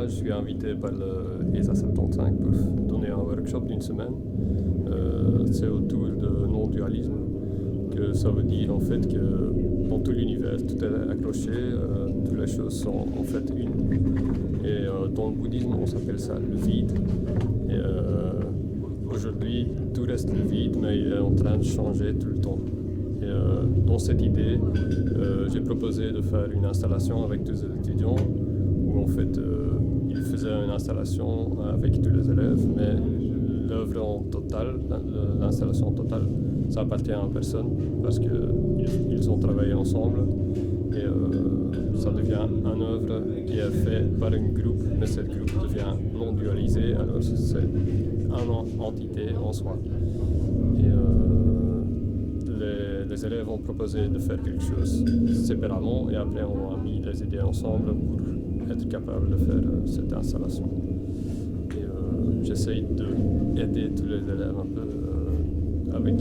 je suis invité par le ESA 75 pour donner un workshop d'une semaine. C'est autour de non-dualisme, que ça veut dire en fait que dans tout l'univers, tout est accroché, toutes les choses sont en fait une. Et dans le bouddhisme, on s'appelle ça le vide. Et aujourd'hui, tout reste le vide, mais il est en train de changer tout le temps. Et dans cette idée, j'ai proposé de faire une installation avec tous les étudiants, où en fait, ils faisaient une installation avec tous les élèves, mais l'œuvre en total, l'installation totale, ça appartient à personne, parce qu'ils ont travaillé ensemble, et ça devient une œuvre qui est faite par un groupe, mais ce groupe devient non dualisé, alors c'est une entité en soi. Et les élèves ont proposé de faire quelque chose séparément, et après on a mis les idées ensemble pour être capable de faire cette installation. Et j'essaye d'aider tous les élèves un peu avec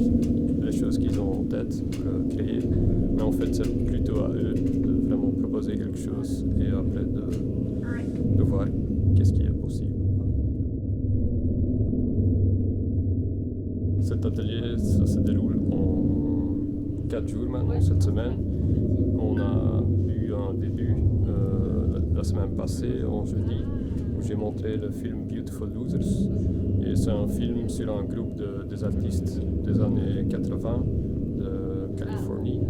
les choses qu'ils ont en tête pour créer, mais en fait c'est plutôt à eux de vraiment proposer quelque chose et après de voir qu'est-ce qui est possible. Cet atelier, ça se déroule en 4 jours maintenant, cette semaine. On a eu un début la semaine passée, en jeudi, où j'ai montré le film Beautiful Losers. Et c'est un film sur un groupe des artistes des années 80 de Californie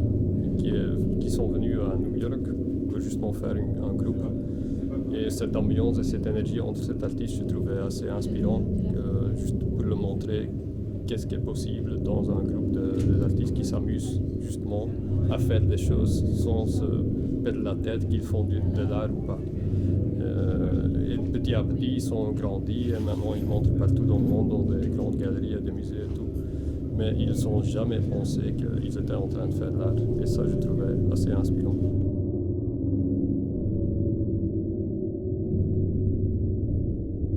qui sont venus à New York pour justement faire un groupe. Et cette ambiance et cette énergie entre cet artiste, je trouvais assez inspirant, juste pour le montrer qu'est-ce qui est possible dans un groupe d'artistes qui s'amusent justement à faire des choses sans se perdre la tête qu'ils font de l'art ou pas. Et petit à petit, ils sont grandis et maintenant ils montrent partout dans le monde, dans des grandes galeries et des musées et tout. Mais ils n'ont jamais pensé qu'ils étaient en train de faire de l'art. Et ça, je trouvais assez inspirant.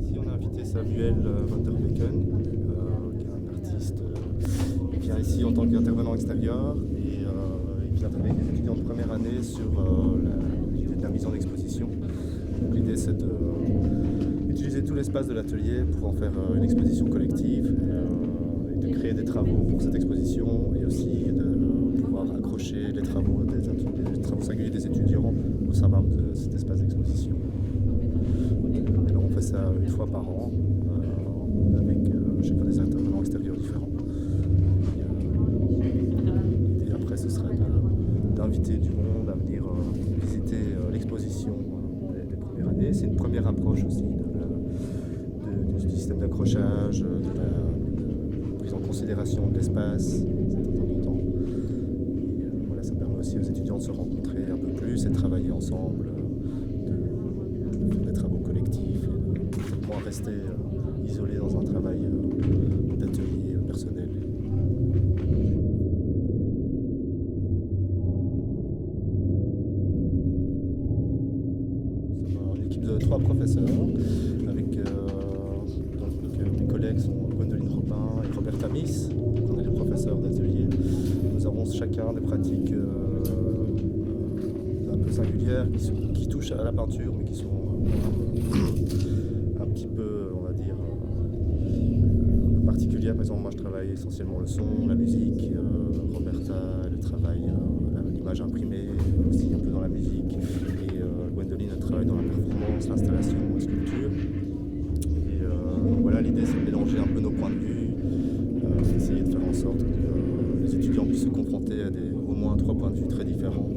Ici, on a invité Samuel van der Beeken, qui est un artiste qui vient ici en tant qu'intervenant extérieur et il vient avec des étudiants de première année sur l'idée de la mise en exposition. Donc, l'idée, c'est d'utiliser tout l'espace de l'atelier pour en faire une exposition collective et de créer des travaux pour cette exposition et aussi de pouvoir accrocher les travaux singuliers des étudiants au sein même de cet espace d'exposition. Alors, on fait ça une fois par an avec chacun des intervenants extérieurs différents. Et après, ce serait d'inviter du monde à venir visiter l'exposition des premières années. C'est une première approche aussi du système d'accrochage, de la prise en considération de l'espace, c'est important. Et, voilà, ça permet aussi aux étudiants de se rencontrer un peu plus et de travailler ensemble, de faire des travaux collectifs et de moins rester isolés dans un travail d'atelier personnel. Une équipe de 3 professeurs avec mes collègues sont Gwendoline Robin et Robert Tamis. On est les professeurs d'atelier. Nous avons chacun des pratiques un peu singulières qui touchent à la peinture mais qui sont un petit peu, on va dire, un peu particulières. Par exemple, moi je travaille essentiellement le son, la musique. Roberta, elle travaille l'image imprimée, aussi un peu dans la musique. Et Gwendoline, elle travaille dans la performance, l'installation, la sculpture. Et voilà, l'idée c'est de mélanger un peu nos points de vue, essayer de faire en sorte que les étudiants puissent se confronter à au moins 3 points de vue très différents